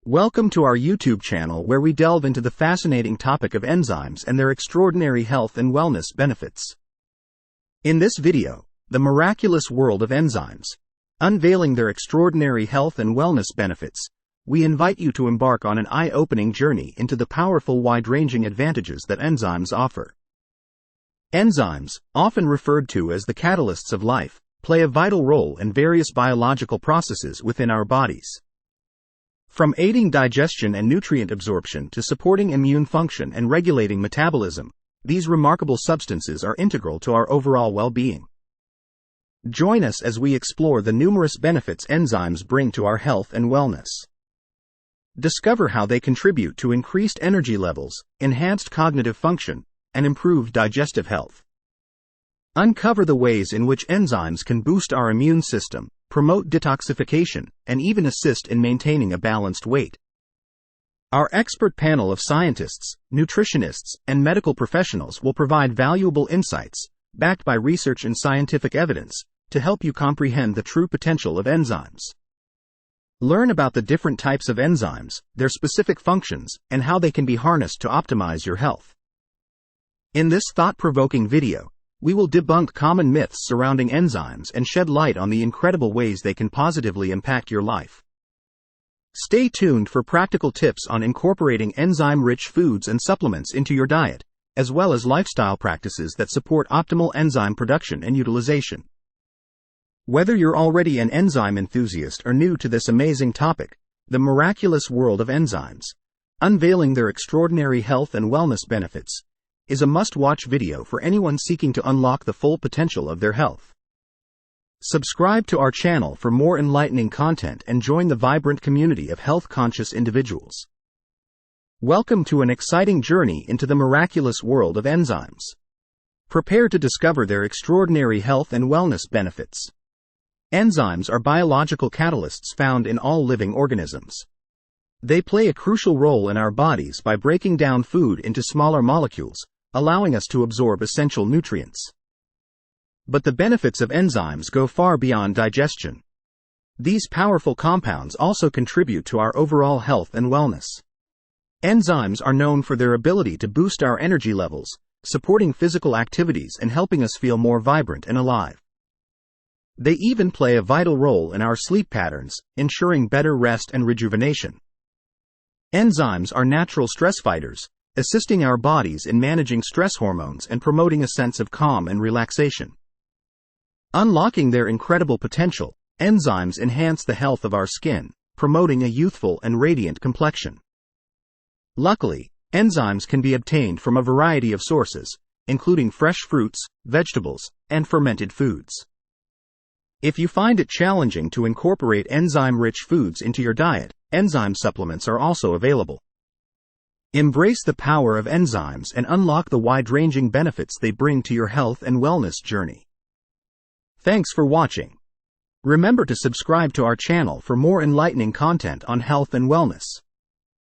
Welcome to our YouTube channel where we delve into the fascinating topic of enzymes and their extraordinary health and wellness benefits. In this video, the miraculous world of enzymes, unveiling their extraordinary health and wellness benefits, we invite you to embark on an eye-opening journey into the powerful wide-ranging advantages that enzymes offer. Enzymes, often referred to as the catalysts of life, play a vital role in various biological processes within our bodies. From aiding digestion and nutrient absorption to supporting immune function and regulating metabolism, these remarkable substances are integral to our overall well-being. Join us as we explore the numerous benefits enzymes bring to our health and wellness. Discover how they contribute to increased energy levels, enhanced cognitive function, and improved digestive health. Uncover the ways in which enzymes can boost our immune system, promote detoxification, and even assist in maintaining a balanced weight. Our expert panel of scientists, nutritionists, and medical professionals will provide valuable insights, backed by research and scientific evidence, to help you comprehend the true potential of enzymes. Learn about the different types of enzymes, their specific functions, and how they can be harnessed to optimize your health. In this thought-provoking video, we will debunk common myths surrounding enzymes and shed light on the incredible ways they can positively impact your life. Stay tuned for practical tips on incorporating enzyme-rich foods and supplements into your diet, as well as lifestyle practices that support optimal enzyme production and utilization. Whether you're already an enzyme enthusiast or new to this amazing topic, the miraculous world of enzymes, unveiling their extraordinary health and wellness benefits, is a must-watch video for anyone seeking to unlock the full potential of their health. Subscribe to our channel for more enlightening content and join the vibrant community of health-conscious individuals. Welcome to an exciting journey into the miraculous world of enzymes. Prepare to discover their extraordinary health and wellness benefits. Enzymes are biological catalysts found in all living organisms. They play a crucial role in our bodies by breaking down food into smaller molecules, allowing us to absorb essential nutrients. But the benefits of enzymes go far beyond digestion. These powerful compounds also contribute to our overall health and wellness. Enzymes are known for their ability to boost our energy levels, supporting physical activities and helping us feel more vibrant and alive. They even play a vital role in our sleep patterns, ensuring better rest and rejuvenation. Enzymes are natural stress fighters, assisting our bodies in managing stress hormones and promoting a sense of calm and relaxation. Unlocking their incredible potential, enzymes enhance the health of our skin, promoting a youthful and radiant complexion. Luckily, enzymes can be obtained from a variety of sources, including fresh fruits, vegetables, and fermented foods. If you find it challenging to incorporate enzyme-rich foods into your diet, enzyme supplements are also available. Embrace the power of enzymes and unlock the wide-ranging benefits they bring to your health and wellness journey. Thanks for watching. Remember to subscribe to our channel for more enlightening content on health and wellness.